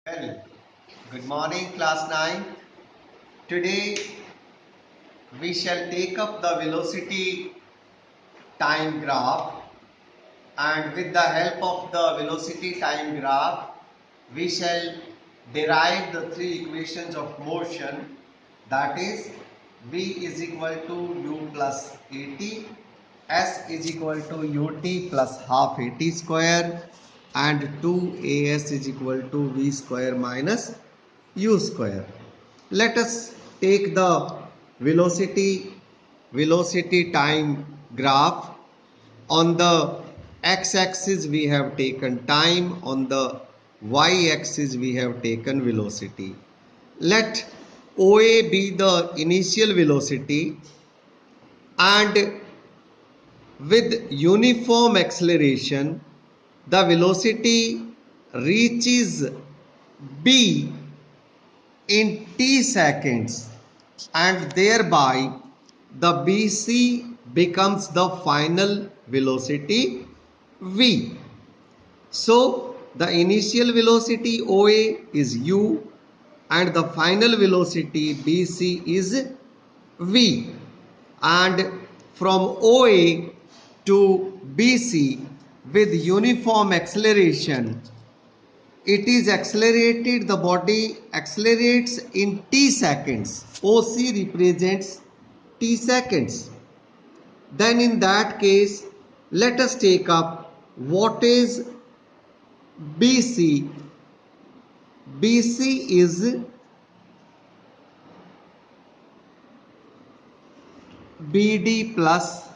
Well, good morning, class 9. Today we shall take up the velocity time graph, and with the help of the velocity time graph we shall derive the three equations of motion, that is v is equal to u plus at, s is equal to ut plus half at square, and 2as is equal to v square minus u square. Let us take the velocity time graph. On the x-axis we have taken time, on the y-axis we have taken velocity. Let OA be the initial velocity, and with uniform acceleration the velocity reaches B in t seconds, and thereby the BC becomes the final velocity V. So the initial velocity OA is U and the final velocity BC is V, and from OA to BC with uniform acceleration it is accelerated, the body accelerates in t seconds. OC represents t seconds. Then in that case, let us take up what is BC. BC is BD plus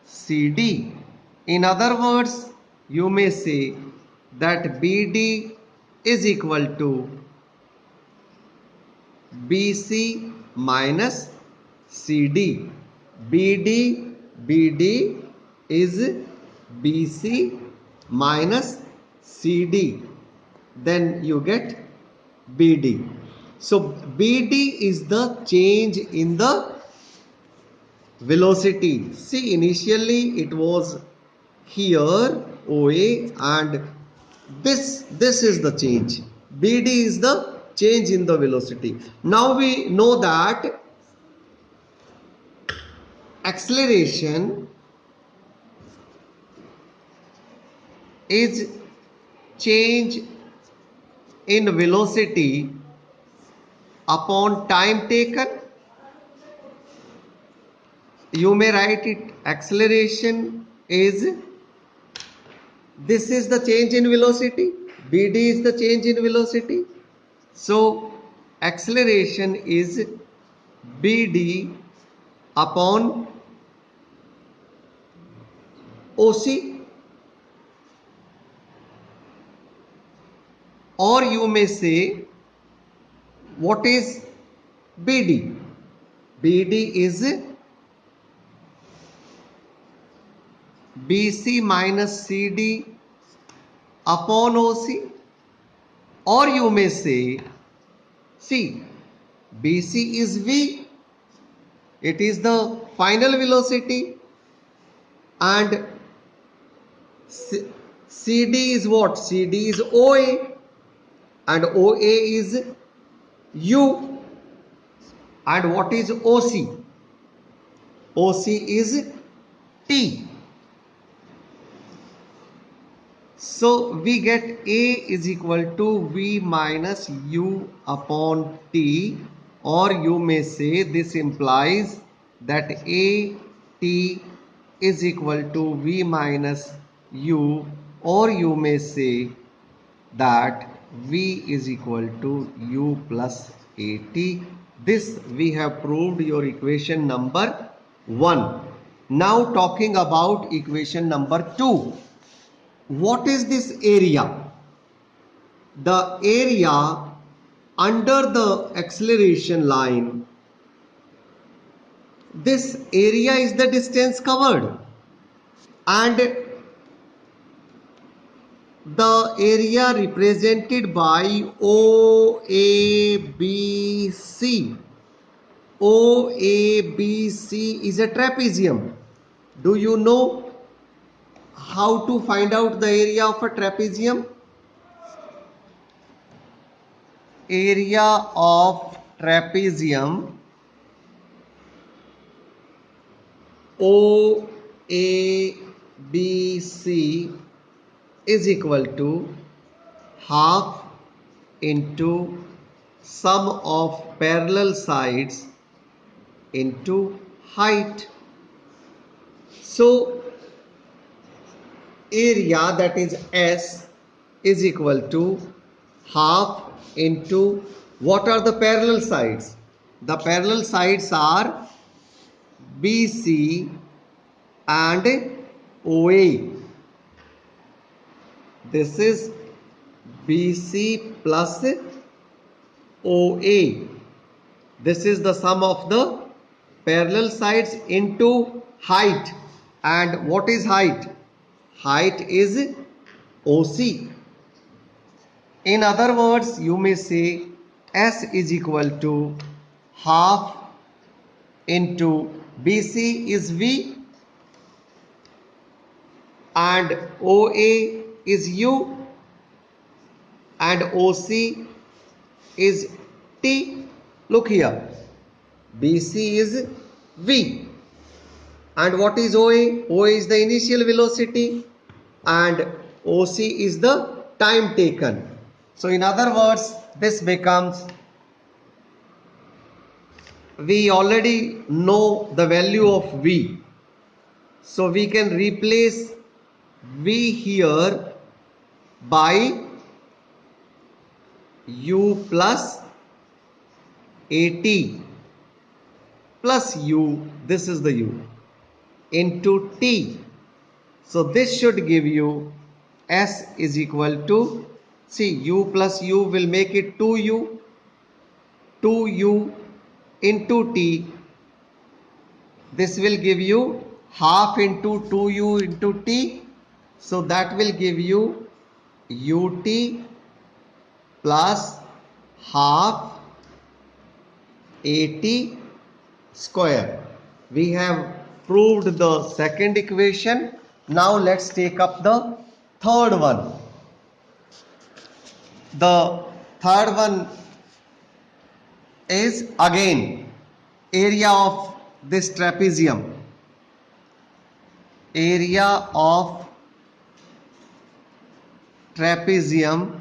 CD. In other words, you may say that BD is equal to BC minus CD. BD is BC minus CD. Then you get BD. So BD is the change in the velocity. See, initially it was here OA, and this is the change. BD is the change in the velocity. Now we know that acceleration is change in velocity upon time taken. You may write it, acceleration is, this is the change in velocity, BD is the change in velocity. So acceleration is BD upon OC, or you may say what is BD? BD is BC minus CD upon OC, or you may say, see, BC is V, it is the final velocity, and CD is what? CD is OA, and OA is U, and what is OC? OC is T. So we get A is equal to V minus U upon T, or you may say this implies that A T is equal to V minus U, or you may say that V is equal to U plus AT. This we have proved your equation number 1. Now talking about equation number 2. What is this area? The area under the acceleration line, this area is the distance covered, and the area represented by OABC. OABC is a trapezium. Do you know how to find out the area of a trapezium? area of trapezium OABC is equal to half into sum of parallel sides into height. So area, that is S, is equal to half into, what are the parallel sides? The parallel sides are BC and OA. This is BC plus OA. This is the sum of the parallel sides into height. And what is height? Height is OC. In other words, you may say S is equal to half into BC is V and OA is U and OC is T. Look here, BC is V and what is OA? OA is the initial velocity and OC is the time taken. So in other words, this becomes, we already know the value of V, so we can replace V here by U plus AT plus U, this is the U, into T. So this should give you S is equal to, see, U plus U will make it 2U, 2U into T. This will give you half into 2U into T. So that will give you UT plus half AT square. We have proved the second equation. Now let's take up the third one. The third one is again area of this trapezium. Area of trapezium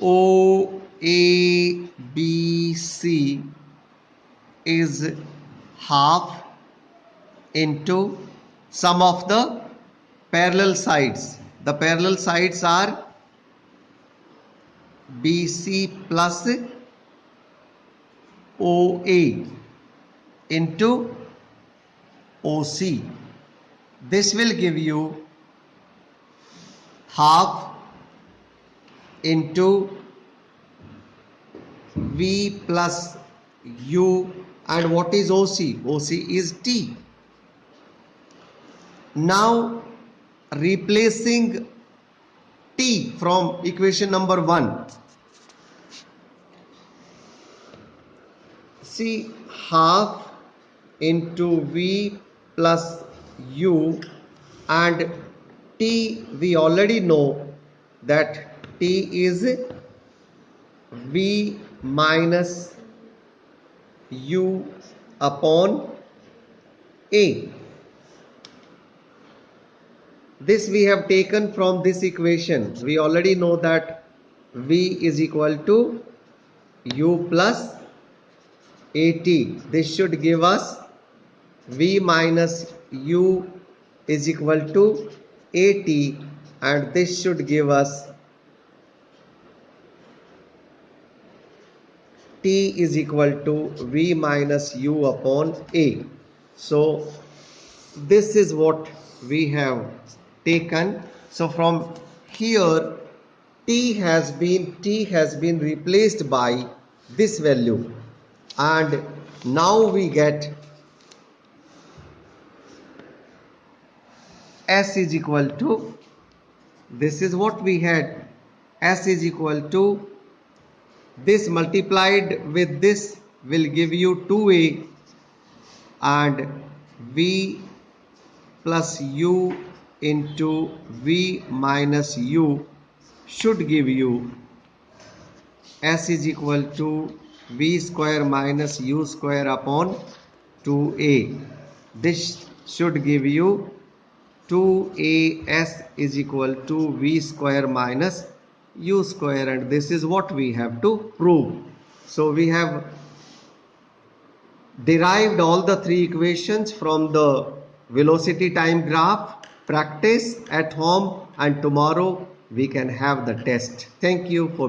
OABC is half into sum of the parallel sides. The parallel sides are BC plus OA into OC. This will give you half into V plus U, and what is OC? OC is T. Now replacing T from equation number 1. See, half into V plus U, and T we already know that T is V minus U upon A. This we have taken from this equation. We already know that V is equal to U plus AT. This should give us V minus U is equal to AT, and this should give us T is equal to V minus U upon A. So this is what we have taken. So from here T has been replaced by this value, and now we get S is equal to, this is what we had, S is equal to, this multiplied with this will give you 2A, and V plus U into V minus U should give you S is equal to V square minus U square upon 2A. This should give you 2AS is equal to V square minus U square, and this is what we have to prove. So we have derived all the three equations from the velocity time graph. Practice at home, and tomorrow we can have the test. Thank you for being